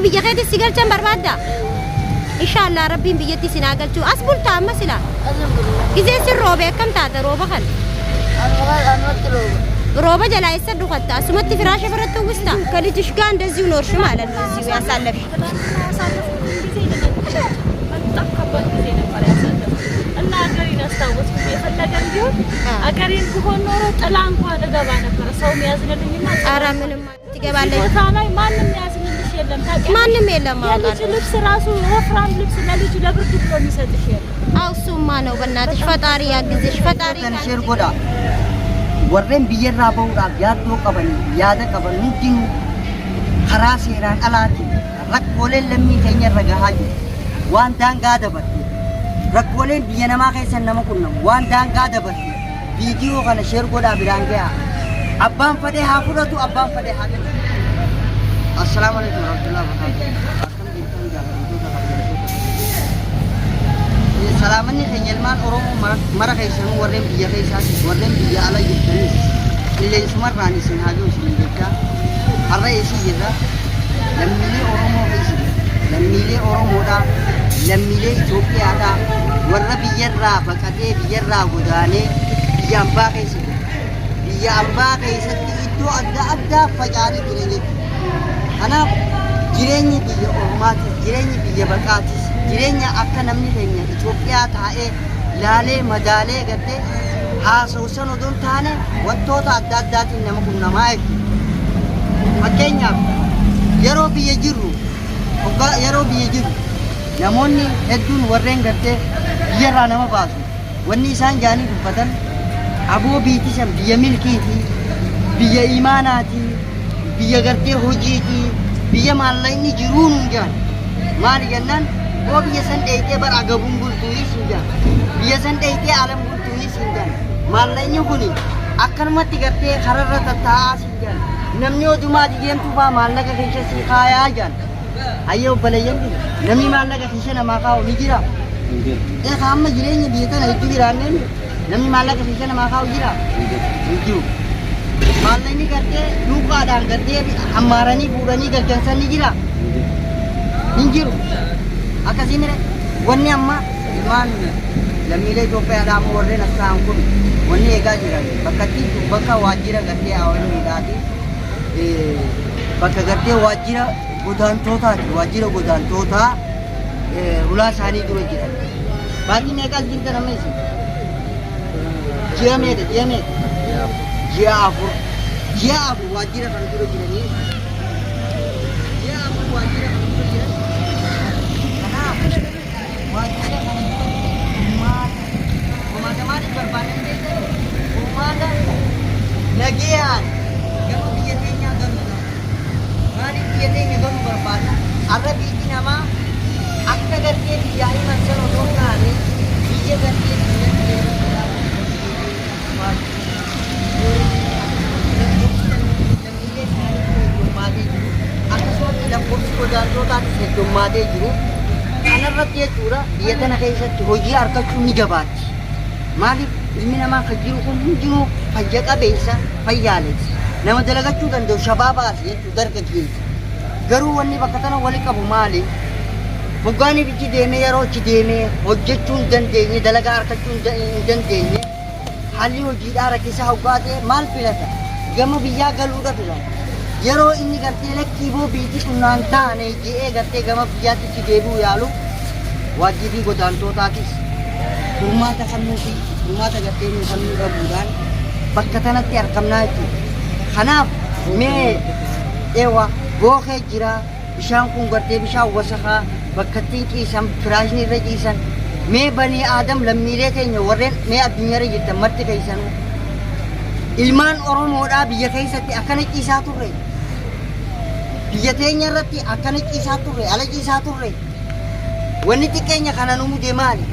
biyya keetti si galchan barbaadda inshallah rabbiin biyyatti si naa galchu as bulta amma sila gizee si roobe akkam taata rooba kan rooba jalaa isa dhufatta asumatti firaasha biratti uwwista ከልጅሽ ጋር እንደዚሁ ኖርሽ ማለት ነው እዚሁ ያሳለፍሽ በጣም ከባድ ጊዜ ነበር ያሳለፍኩት እና አገሬን አስታወስኩት የፈለገን ቢሆን አገሬን ቢሆን ኖሮ ጥላ እንኳን እገባ ነበር ሰው የሚያዝንልኝና ኧረ ምንም ትገባለች ቦታ ላይ ማንም ያዝንልሽ የለም ማንም የለም ልጅ ልብስ ራሱ ወፍራም ልብስ ለልጅ ለብርድ ብሎ የሚሰጥሽ የለም አው እሱማ ነው በእናትሽ ፈጣሪ ያግዝሽ ፈጣሪ ተንሽር ጎዳ ወረን ቢየራ በውዳፍ ያዶ ቀበን ያደ ቀበን እንዲኑ ከራ ሴራን አላቲ ረኮሌን ለሚተኛ ረጋሃጅ ዋን ዳንጋ ደበት ረኮሌን ቢየነማ ከይሰን ነመቁንም ዋን ዳንጋ ደበት ቪዲዮ ከነ ሼር ጎዳ ቢዳንገያ አባን ፈዴ ሀፉረቱ አባን ፈዴ ሀገ አሰላሙ አለይኩም ወራህመቱላሂ ወበረካቱሁ ሰላምኒ ከየልማን ኦሮሞ መራ ከይሰኑ ወረን ቢየ ከይሳት ወረን ቢየ አላ ይተኒ ኢሌን ሱመራኒ ሲናጆ ሲንደካ አረይሲ ይዛ ለሚሊ ኦሮሞ ከይሲ ለሚሊ ኦሮሞዳ ለሚሊ ኢትዮጵያዳ ወረ ቢየራ ፈቀቴ ቢየራ ጎዳኔ ቢያምባ ከይሲ ቢያምባ ከይሰት ኢዶ አዳ አዳ ፈጫሪ ጅሬኝ አና ጅሬኝ ቢየ ኦሮማት ጅሬኝ ቢየ በቃቲስ jireenya akka namni keenya Itoophiyaa taa'ee laalee madaalee gartee haasawsan odoon taane wantoota adda addaatiin nama qunnamaa jechuudha. Fakkeenyaaf yeroo biyya jirru namoonni hedduun warreen gartee biyyarraa nama baasu wanni isaan jaanii dubbatan aboo biitisan biyya milkiiti biyya imaanaati biyya gartee hojiiti biyya maallaqni jiruu nuun jaan maali jennaan वो भी यसन देते बर आगबुं बुलतुई सिंजा यसन देते आलम बुलतुई सिंजा माललाइन्य गुनी अक्कन मत करते खरर तथा सिंजा नमनी ओदुमा दिगेम तुबा मालला का किसे सिखाया जान आयो बलयन नमी मालला का किसे नमा खाओ निजिरा ए काम में जिरेंगे बियता नहीं तू गिराने नमी मालला का किसे नमा खाओ गिरा निजू माललाइन्य करते लूका दान करते हमारा नहीं पूरा नहीं करते सन निजिरा निजिरू akkasimire wanni amma ilmaan lammiilee Itoophiyaadhaan warreen asxaan kun wanni eegaa jiran bakka waajjira gartee awwaaliidhaati bakka gartee waajjira godaantootaati waajjira godaantootaa ulaa isaanii dura jiran baay'een eegaa jirta nama isin ji'a afur waajjira kan dura jiranii ji'a afur waajjira kan dura jiran Nagihan, kamu biasanya garuda. Mari biasanya garuda berpada. Ada biji nama, akta kerja dijahit macam orang kali. Biji kerja dijahit. Aku suami dah kurus kodan kodan sedomade juru. Anak rakyat jura dia tanah kaisa hoji arka cumi jabat. Mari ilmi nama kajiru kun jiru fajjaka beesa fayyales. Nama dalagachuu danda'u shabaabaa fi darga keessa. Garuu wanni bakka tana wali qabu maali? Moggaani bichi deemee yeroo itti deemee hojjechuu hin dandeenye dalagaa argachuu hin dandeenye haalli hojiidhaa rakkisaa hoggaatee maal filata? Gama biyyaa galuudha filata. Yeroo inni gartee lakkii boo biitii qunnaan taane je'ee gartee gama biyyaatti itti deebi'u yaalu waajjibii godaantootaatis furmaata kennuufi furmaata gartee nu kennuu dhabuudhaan bakka tanatti argamnaa jechuudha. Kanaaf mee eewa bookee jira bishaan kun gartee bishaan wasakaa bakka ittiin ciisan firaashni irra ciisan mee banii aadam lammiilee keenya warreen mee addunyaarra jirtan marti keessanuu ilmaan Oromoodhaa biyya keessatti akkana ciisaa turre. Biyya teenya irratti akkana ciisaa turre, ala ciisaa turre. Wanni xiqqeenya kana nu mudee maali?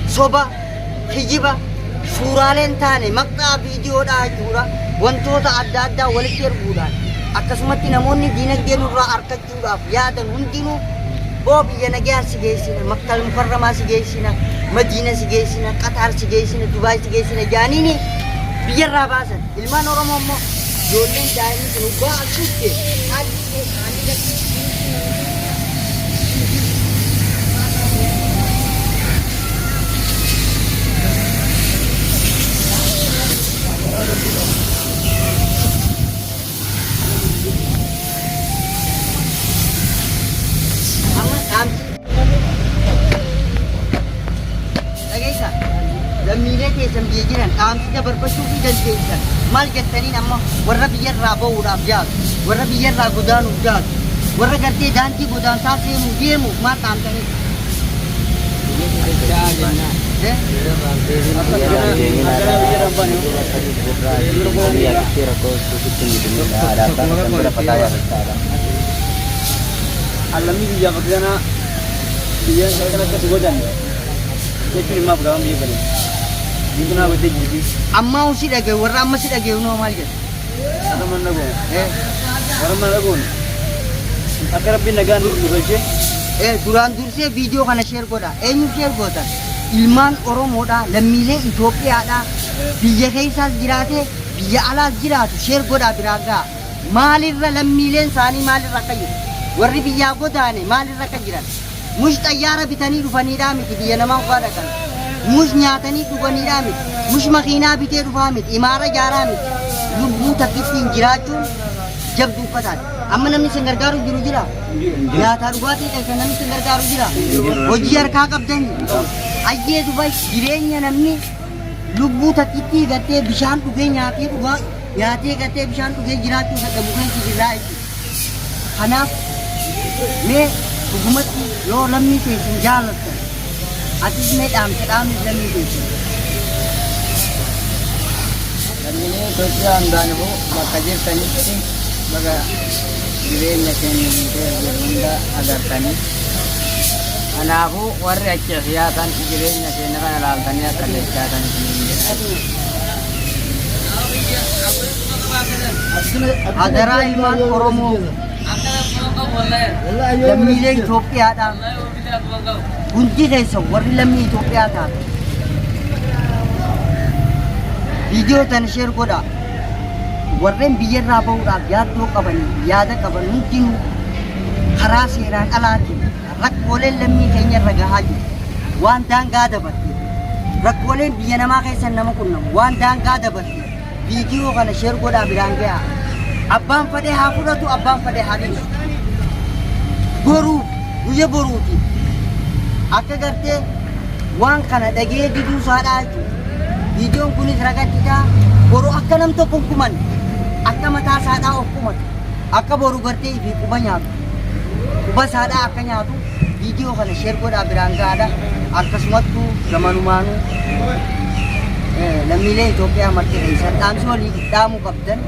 Soba, kijiba, suuraaleen taane maqaa viidiyoodhaa jechuudha. Wantoota adda addaa walitti erguudhaan akkasumatti namoonni diinagdee nurraa argachuudhaaf yaadan hundinuu biyya nagaa si geessina, Makkal Mukarramaa si geessina, Madiina si geessina, Qatar si geessina, Dubaay si geessina jaaniini biyyarraa baasan. Ilmaan Oromoo immoo ijoolleen daa'imni kun ubbaa asuutte ani gatti lammiilee keessan biyya jiran dhaamsi dabarfachuu fi dandeessan maal jettaniin amma warra biyyarraa ba'uudhaaf jaatu warra biyyarraa godaanuuf jaatu warra gartee daandii godaansaa seenuu deemuuf maal dhaamtanii? Alami biyya bakana biyya kana akka godan jechuun maaf gaban biyya kana biyya wate jibi amma usi dhagee warra amma si dhagee noo maal jedhu warra mana goon akka rabbi nagaan durrachee duraan dursee viidiyoo kana sheer godha eenyu sheer gootan ilmaan oromoodha lammiilee Itoophiyaadha biyya keessaas jiraate biyya alaas jiraatu sheer godha biraan ga'a maalirra lammiileen isaanii maalirra akka jiru warri biyyaa godaane maalirra akka jiran mush xayyaara bitanii dhufaniidhaa miti biyya namaa uffaa dhaqan mush nyaatanii dhuganiidhaa miti mush makiinaa bitee dhufaa miti imaara jaaraa miti lubbuu takkittiin jiraachuun jabduu uffataati amma namni sin gargaaru jiru jira nyaataa dhugaatii kan namni sin gargaaru jira hojii harkaa qabdan ayyee dubai jireenya namni lubbuu takkittii gattee bishaan dhugee nyaatee gattee bishaan dhugee jiraachuu sadhabu keessa jirraa jechuudha kanaaf mee dhugumatti yoo lammii keessan jaalattan atis mee dhaamsi lammii keessan lammiilee Itoophiyaa hundaan immoo bakka jirtanitti bakka jireenya keenya hunda agartanii kanaafuu warri achi siyaatan jireenya keenya kana ilaaltanii akka lechaatan hadaraa ilmaan oromoo lammiilee Itoophiyaadha hundi keessan warri lammii Itoophiyaa taate viidiyoo tan sheer godha warreen biyyarraa ba'uudhaaf yaaddoo qaban yaada qaban hundinuu karaa seeraan alaatiin rakkooleen lammii keenya irra gahaa jiru waan daangaa dabarte rakkooleen biyya namaa keessan nama qunnamu waan daangaa dabarte viidiyoo kana sheer godhaa biraan gahaa abbaan fedhe haa fudhatu abbaan fedhe haa dhiisu boruu guyya boruuti akka gartee waan kana dhagee diduu saadhaa jechuudha viidiyoon kunis ragattiidhaa boru akka nam tokko kuman akka mataa saadhaa of kumatu akka boru gartee ifi quba nyaatu quba saadhaa akka nyaatu viidiyoo kana sheer godhaa biraan gahaadha akkasumattuu gamanumaanuu lammiilee Itoophiyaa marti keessan dhaamsi walii dhaamuu qabdan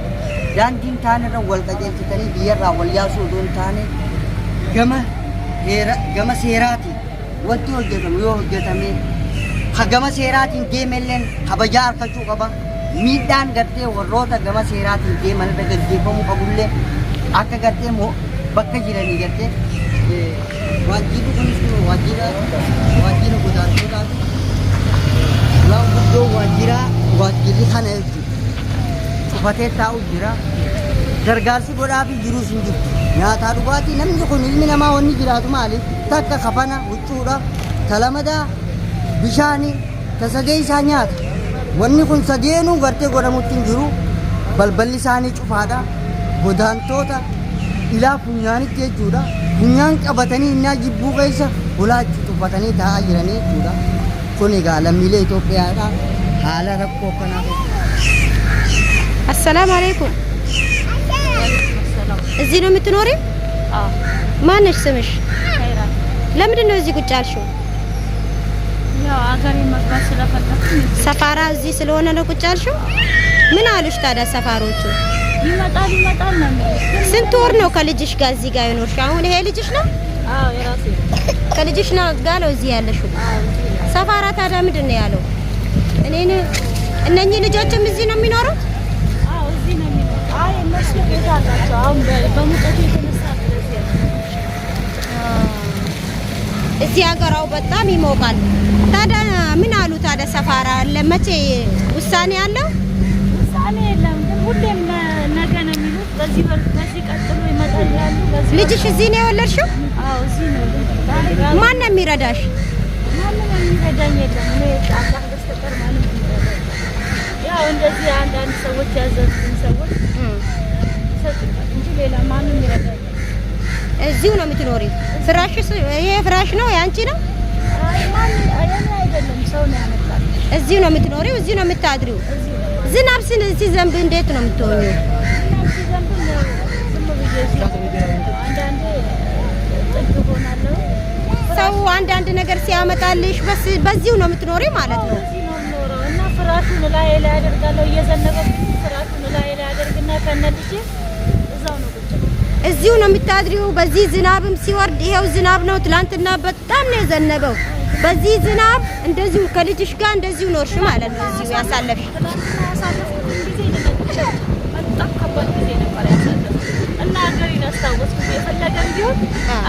daandiin taanirra wal qajeelchitanii biyyarraa wal yaasuu odoo hin taane gama seeraatiin wanti hojjetamu yoo hojjetame gama seeraatiin deemelleen kabajaa argachuu qaba miidhaan gartee warroota gama seeraatiin deeman irra gaggeeffamuu qabullee akka gartee bakka jiranii gartee waajjirri kunis waajjira godaantootaati waan guddoo waajjirri kana jechuudha cufatee taa'u jira gargaarsi godhaafi jiruus hin jirtu nyaataa dhugaatii namni kun ilmi namaa wanni jiraatu maali takka kafana huccuudha talamadaa bishaanii tasagee isaa nyaata wanni kun sageenuu gartee godhamutti hin jiru balballi isaanii cufaadha godaantoota ilaa funyaanitti jechuudha funyaan qabatanii innaa jibbuu keessa hulaachi tuffatanii taa'aa jiranii jechuudha kun egaa lammiilee Itoophiyaadha haala rakkoo kanaa Assalamu alaikum እዚህ ነው የምትኖሪው? አዎ ማነሽ ስምሽ? ካይራ ለምንድን ነው እዚህ ቁጭ ያልሽው? ያው አገሬ መግባት ስለፈለኩኝ ሰፋራ እዚህ ስለሆነ ነው ቁጭ ያልሽው? ምን አሉሽ ታዲያ ሰፋሮቹ? ይመጣል ነው የሚሉት። ስንት ወር ነው ከልጅሽ ጋር እዚህ ጋር የኖርሽ? አሁን ይሄ ልጅሽ ነው? አዎ የራሴ ከልጅሽ ነው ጋር ነው እዚህ ያለሽው? ሰፋራ ታዲያ ምንድን ነው ያለው? እነኚህ ልጆችም እዚህ ነው የሚኖሩት? አዎ እዚህ ነው የሚኖሩት። አይ እነሱ ቤት አላቸው። አሁን በሙቀቱ የተነሳ እንደዚህ እዚህ ሀገራው በጣም ይሞቃል። ታዲያ ምን አሉ ታዲያ ሰፋራ ለመቼ ውሳኔ አለው? ውሳኔ የለም ግን ሁሌም ነገ በዚህ ቀጥሎ ይመጣል ያሉ ልጅሽ እዚህ ነው የወለድሽው? አዎ እዚህ ነው። ማን ነው የሚረዳሽ? ማንም የሚረዳኝ የለም። እኔ አላህ በስተቀር ማንም የሚረዳኝ ያው እንደዚህ አንዳንድ ሰዎች ያዘዙኝ ሰዎች ሰጥቷል እንጂ ሌላ ማንም ይረዳኝ። እዚሁ ነው የምትኖሪው? ፍራሽስ ይሄ ፍራሽ ነው ያንቺ ነው? አይ ማንም አይደለም፣ ሰው ነው ያመጣል። እዚሁ ነው የምትኖሪው? እዚሁ ነው የምታድሪው? ዝናብ ሲዘንብ እንዴት ነው የምትሆኚው? ሲዘንብ ዝም ብዬ አንዳንዴ ጥግ ሆናለሁ። ሰው አንዳንድ ነገር ሲያመጣልሽ በዚሁ ነው የምትኖሪ ማለት ነው? እዚህ ነው የምኖረው እና ፍራሹን ላይ አደርጋለሁ። እየዘነበ ፍራሹን ላይ አደርግና ከነልጄ እዛው ነው ቁጭ። እዚሁ ነው የምታድሪው? በዚህ ዝናብም ሲወርድ ይሄው ዝናብ ነው። ትላንትና በጣም ነው የዘነበው። በዚህ ዝናብ እንደዚሁ ከልጅሽ ጋር እንደዚሁ ኖርሽ ማለት ነው? እዚሁ ያሳለፍሽ? በጣም ከባድ ጊዜ ነበር ያሳለፍኩት እና አገሬን አስታወስኩት። የፈለገም ቢሆን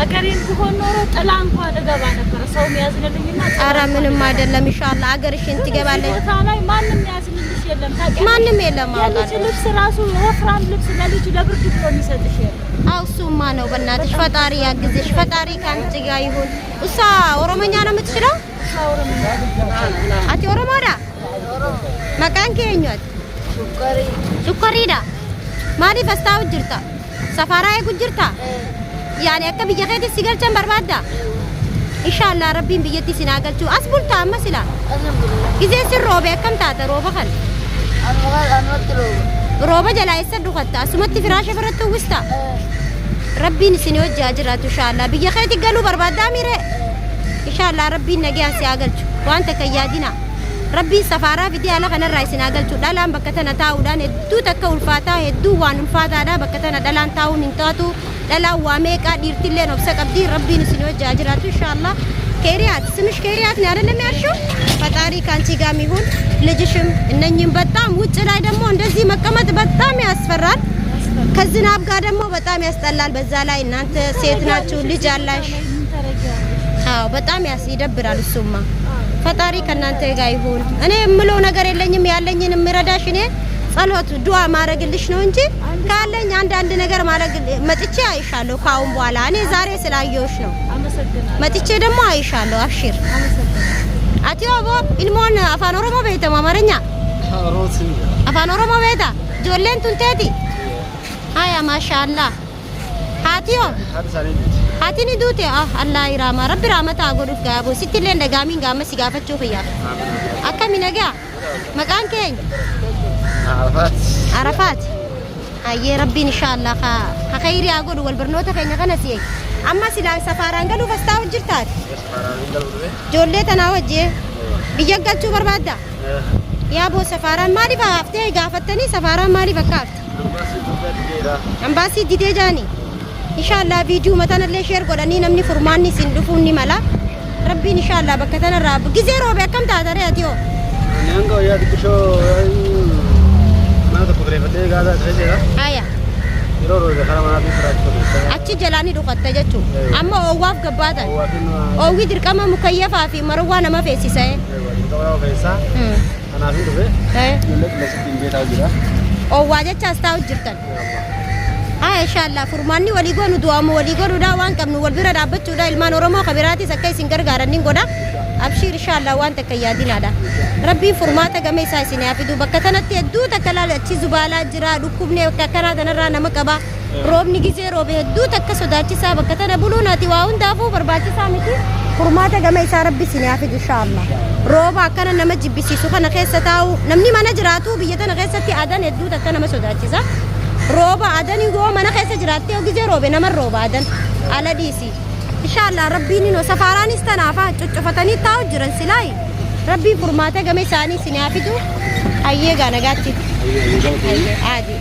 አገሬን ብሆን ኖሮ ጥላ እንኳን እገባ ነበር። ሰው የሚያዝንልኝና ኧረ ምንም አይደለም። ኢንሻአላህ አገርሽን ትገባለሽ። ቦታ ላይ ማንም ያዝንልሽ የለም። ታውቂያለሽ? ማንም የለም። የልጅ ልብስ ራሱ ወፍራም ልብስ ለልጅ ለብርድ ብሎ የሚሰጥሽ የለም። አው እሱማ ነው። በእናትሽ ፈጣሪ ያግዝሽ። ፈጣሪ ካንቺ ጋር ይሁን። እሷ ኦሮሞኛ ነው የምትችለው? አቲ ኦሮሞዳ መቃን ከኛት ሱከሪዳ ማዲ ፈስታው ጅርታ ሰፋራዬ ጉጅርታ ያኔ አከ ቢየኸቲ ሲገልቸን በርባዳ ኢንሻአላህ ረቢን ብየቲ ሲናገልቹ አስቡልታ መስላ ጊዜ ሲሮበ ከም ታተ ሮበ ኸል ሮበ ጀላ ይሰዱ ኸታ ሱመቲ ፍራሽ ፈረቱ ውስታ ረቢን ሲኒወጃ ጅራቱ ኢንሻአላህ ቢየኸቲ ገሉ በርባዳ ሚረ ኢንሻአላህ ረቢን ነጊያ ሲያገልቹ ዋንተ ከያዲና ربي سفارة في دي على خنا الرئيس ناقل شو دلان بكتنا تاو دان هدو تكول فاتا هدو وان فاتا دا بكتنا دلان تاو ننتاتو دلا واميكا ديرتلين وبسك أبدي ربي نسينو جاجراتو إن شاء الله كيريات سمش كيريات نارا نميرشو فتاري كان تيجامي هون لجشم إنني بتام وجلاي دمو اندزي مكمة بتام ياسفران كزناب قادمو بتام يستلال بزالا إن أنت سيتنا شو لجالاش አዎ በጣም ያስደብራል። እሱማ ፈጣሪ ከናንተ ጋር ይሁን። እኔ የምለው ነገር የለኝም። ያለኝን ምረዳሽ እኔ ጸሎት ዱዓ ማድረግልሽ ነው እንጂ ካለኝ አንዳንድ ነገር ማድረግ መጥቼ አይሻለሁ። ካሁን በኋላ እኔ ዛሬ ስላየሁሽ ነው። አመሰግናለሁ። መጥቼ ደግሞ አይሻለሁ። አብሽር። አቲዮቦ ኢልሞን አፋን ኦሮሞ ቤተ ማማረኛ አፋን ኦሮሞ ቤታ ጆሌን ቱንቴቲ አያ ማሻአላህ አቲዮ Hatini dute Allah irama Rabbi rahmata goduf gabo sitille ndagami ngama sigafachu khiya akami naga makan keen Arafat aye Rabbi inshallah kha khairi agodu wal barnota kenya kana siye amma sila safaran galu fastaw jirtat jolle tanawaje biyagalchu barbada ya bo safaran mali bafte gafatani safaran mali bakat ambasi dide jani ኢንሻአላህ ቪዲዮ መተን ለሼር ጎዳኒ ነምኒ ፍርማኒ ሲንዱፉኒ መላ ረቢን ኢንሻአላህ በከተነ ራብ ጊዜ ሮብ ያከም ታደረ ያቲዮ ነንጎ ያ ዲክሾ ማታ ፕሮግሬ ፈቴ ጋዛ ተጀራ አያ ይሮሮ ለከራማና ቢፍራች አቺ ጀላኒ ዱቀተ ጀቹ አማ ኦዋፍ ገባታ ኦዊ ድርቀማ ሙከየፋ ፊ መርዋ ነማ ፈሲሰ ፈሳ አናፊ ዱበ ለለስኪን ቤታ ጅራ ኦዋ ጀቻ አስታው ጅርተን ኢንሻአላህ ፉርማኒ ወሊጎኑ ዱአሙ ወሊጎኑ ዳዋን ቀምኑ ወልብረ ዳበቹ ዳ ኢልማን ኦሮሞ ከቢራቲ ሰከይ ሲንገር ጋራኒን ጎዳ አብሺር ኢንሻአላህ ዋን ተከያዲናዳ ረቢ ፉርማተ ገመይሳ ሲኒ አፊዱ በከተነቲ ዱ ተከላለ እቺ ዙባላ ጅራ ዱኩብኔ ከከራ ተነራ ነመቀባ ሮብኒ ጊዜ ሮብ ዱ ተከሶዳቺሳ በከተነ ቡሉናቲ ዋውን ዳፉ በርባቺሳ ሚቲ ፉርማተ ገመይሳ ረቢ ሲኒ አፊዱ ኢንሻአላህ ሮባ ከነ ነመጅቢሲሱ ከነ ከሰታው ነምኒ ማነጅራቱ ብየተነ ከሰቲ አዳን ዱ ተከነ መሶዳቺሳ روبا عدن يقوم أنا خيسة جراتي وجزء روبا نمر روبا عدن على ديسي إن شاء الله ربي نو سفاراني استنافع تفتني تاو جرن سلاي ربي فرماته جميع ساني سنافيتو أيه غانا غاتي عادي